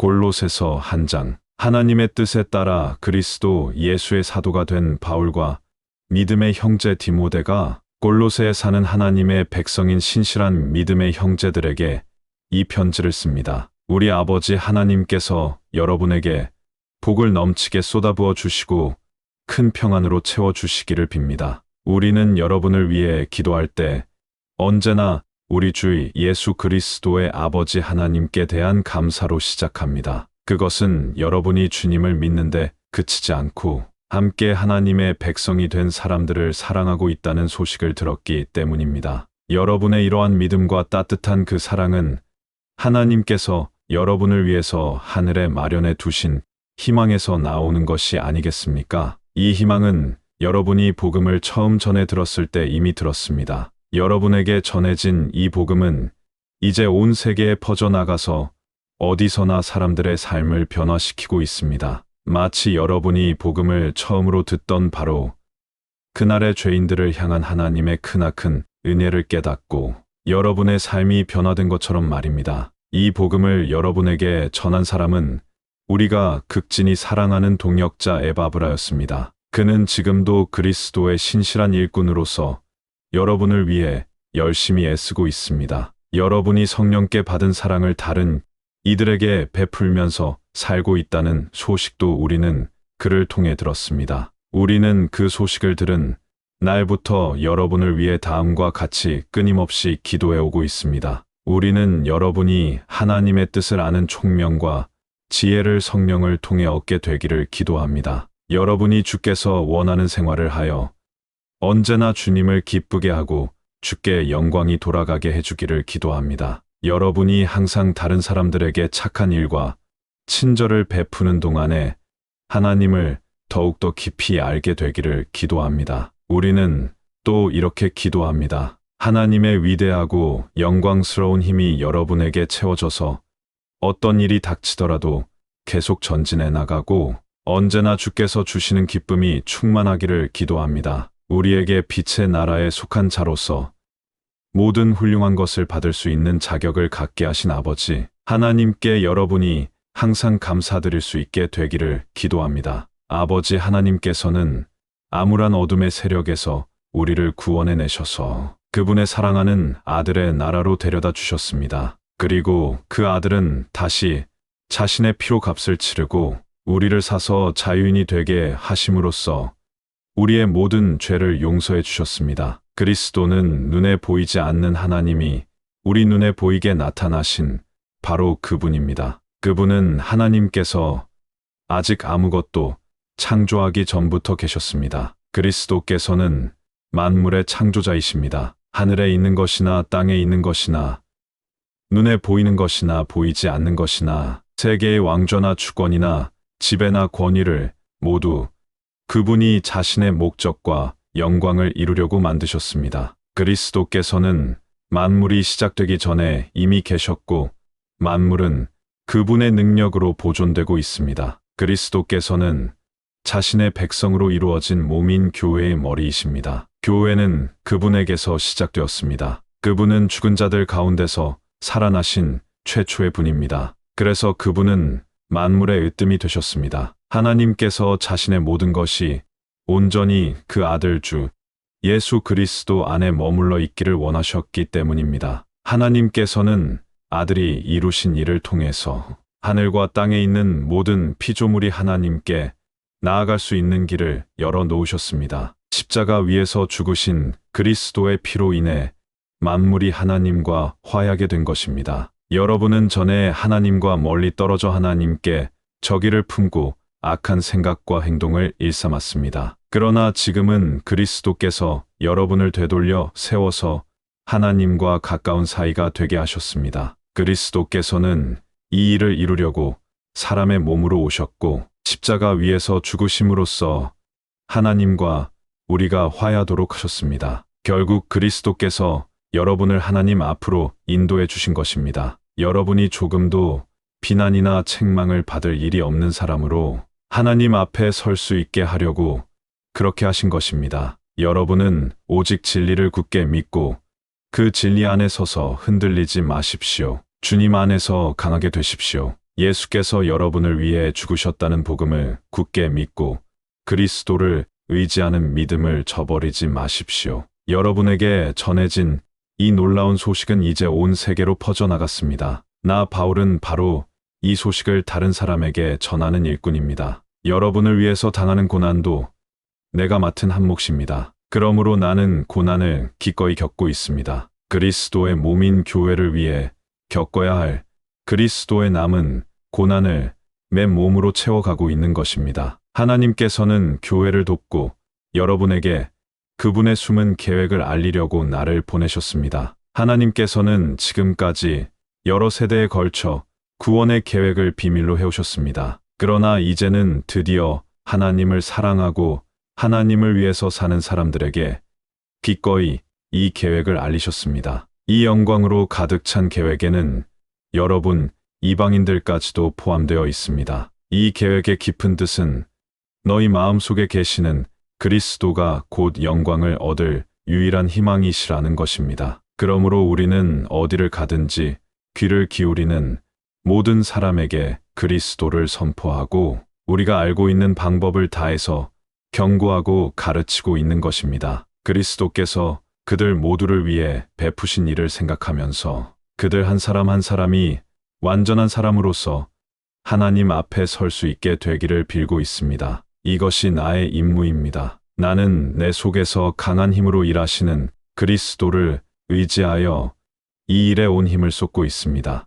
골로새서 1장. 하나님의 뜻에 따라 그리스도 예수의 사도가 된 바울과 믿음의 형제 디모데가 골로새에 사는 하나님의 백성인 신실한 믿음의 형제들에게 이 편지를 씁니다. 우리 아버지 하나님께서 여러분에게 복을 넘치게 쏟아부어 주시고 큰 평안으로 채워 주시기를 빕니다. 우리는 여러분을 위해 기도할 때 언제나 우리 주 예수 그리스도의 아버지 하나님께 대한 감사로 시작합니다. 그것은 여러분이 주님을 믿는데 그치지 않고 함께 하나님의 백성이 된 사람들을 사랑하고 있다는 소식을 들었기 때문입니다. 여러분의 이러한 믿음과 따뜻한 그 사랑은 하나님께서 여러분을 위해서 하늘에 마련해 두신 희망에서 나오는 것이 아니겠습니까? 이 희망은 여러분이 복음을 처음 전해 들었을 때 이미 들었습니다. 여러분에게 전해진 이 복음은 이제 온 세계에 퍼져나가서 어디서나 사람들의 삶을 변화시키고 있습니다. 마치 여러분이 복음을 처음으로 듣던 바로 그날의 죄인들을 향한 하나님의 크나큰 은혜를 깨닫고 여러분의 삶이 변화된 것처럼 말입니다. 이 복음을 여러분에게 전한 사람은 우리가 극진히 사랑하는 동역자 에바브라였습니다. 그는 지금도 그리스도의 신실한 일꾼으로서 여러분을 위해 열심히 애쓰고 있습니다. 여러분이 성령께 받은 사랑을 다른 이들에게 베풀면서 살고 있다는 소식도 우리는 그를 통해 들었습니다. 우리는 그 소식을 들은 날부터 여러분을 위해 다음과 같이 끊임없이 기도해 오고 있습니다. 우리는 여러분이 하나님의 뜻을 아는 총명과 지혜를 성령을 통해 얻게 되기를 기도합니다. 여러분이 주께서 원하는 생활을 하여 언제나 주님을 기쁘게 하고 주께 영광이 돌아가게 해주기를 기도합니다. 여러분이 항상 다른 사람들에게 착한 일과 친절을 베푸는 동안에 하나님을 더욱더 깊이 알게 되기를 기도합니다. 우리는 또 이렇게 기도합니다. 하나님의 위대하고 영광스러운 힘이 여러분에게 채워져서 어떤 일이 닥치더라도 계속 전진해 나가고 언제나 주께서 주시는 기쁨이 충만하기를 기도합니다. 우리에게 빛의 나라에 속한 자로서 모든 훌륭한 것을 받을 수 있는 자격을 갖게 하신 아버지 하나님께 여러분이 항상 감사드릴 수 있게 되기를 기도합니다. 아버지 하나님께서는 암울한 어둠의 세력에서 우리를 구원해 내셔서 그분의 사랑하는 아들의 나라로 데려다 주셨습니다. 그리고 그 아들은 다시 자신의 피로 값을 치르고 우리를 사서 자유인이 되게 하심으로써 우리의 모든 죄를 용서해 주셨습니다. 그리스도는 눈에 보이지 않는 하나님이 우리 눈에 보이게 나타나신 바로 그분입니다. 그분은 하나님께서 아직 아무것도 창조하기 전부터 계셨습니다. 그리스도께서는 만물의 창조자이십니다. 하늘에 있는 것이나 땅에 있는 것이나 눈에 보이는 것이나 보이지 않는 것이나 세계의 왕좌나 주권이나 지배나 권위를 모두 그분이 자신의 목적과 영광을 이루려고 만드셨습니다. 그리스도께서는 만물이 시작되기 전에 이미 계셨고 만물은 그분의 능력으로 보존되고 있습니다. 그리스도께서는 자신의 백성으로 이루어진 몸인 교회의 머리이십니다. 교회는 그분에게서 시작되었습니다. 그분은 죽은 자들 가운데서 살아나신 최초의 분입니다. 그래서 그분은 만물의 으뜸이 되셨습니다. 하나님께서 자신의 모든 것이 온전히 그 아들 주 예수 그리스도 안에 머물러 있기를 원하셨기 때문입니다. 하나님께서는 아들이 이루신 일을 통해서 하늘과 땅에 있는 모든 피조물이 하나님께 나아갈 수 있는 길을 열어 놓으셨습니다. 십자가 위에서 죽으신 그리스도의 피로 인해 만물이 하나님과 화해하게 된 것입니다. 여러분은 전에 하나님과 멀리 떨어져 하나님께 적의를 품고 악한 생각과 행동을 일삼았습니다. 그러나 지금은 그리스도께서 여러분을 되돌려 세워서 하나님과 가까운 사이가 되게 하셨습니다. 그리스도께서는 이 일을 이루려고 사람의 몸으로 오셨고 십자가 위에서 죽으심으로써 하나님과 우리가 화해하도록 하셨습니다. 결국 그리스도께서 여러분을 하나님 앞으로 인도해 주신 것입니다. 여러분이 조금도 비난이나 책망을 받을 일이 없는 사람으로 하나님 앞에 설 수 있게 하려고 그렇게 하신 것입니다. 여러분은 오직 진리를 굳게 믿고 그 진리 안에 서서 흔들리지 마십시오. 주님 안에서 강하게 되십시오. 예수께서 여러분을 위해 죽으셨다는 복음을 굳게 믿고 그리스도를 의지하는 믿음을 저버리지 마십시오. 여러분에게 전해진 이 놀라운 소식은 이제 온 세계로 퍼져나갔습니다. 나 바울은 바로 이 소식을 다른 사람에게 전하는 일꾼입니다. 여러분을 위해서 당하는 고난도 내가 맡은 한 몫입니다. 그러므로 나는 고난을 기꺼이 겪고 있습니다. 그리스도의 몸인 교회를 위해 겪어야 할 그리스도의 남은 고난을 내 몸으로 채워가고 있는 것입니다. 하나님께서는 교회를 돕고 여러분에게 그분의 숨은 계획을 알리려고 나를 보내셨습니다. 하나님께서는 지금까지 여러 세대에 걸쳐 구원의 계획을 비밀로 해오셨습니다. 그러나 이제는 드디어 하나님을 사랑하고 하나님을 위해서 사는 사람들에게 기꺼이 이 계획을 알리셨습니다. 이 영광으로 가득 찬 계획에는 여러분 이방인들까지도 포함되어 있습니다. 이 계획의 깊은 뜻은 너희 마음속에 계시는 그리스도가 곧 영광을 얻을 유일한 희망이시라는 것입니다. 그러므로 우리는 어디를 가든지 귀를 기울이는 모든 사람에게 그리스도를 선포하고 우리가 알고 있는 방법을 다해서 경고하고 가르치고 있는 것입니다. 그리스도께서 그들 모두를 위해 베푸신 일을 생각하면서 그들 한 사람 한 사람이 완전한 사람으로서 하나님 앞에 설 수 있게 되기를 빌고 있습니다. 이것이 나의 임무입니다. 나는 내 속에서 강한 힘으로 일하시는 그리스도를 의지하여 이 일에 온 힘을 쏟고 있습니다.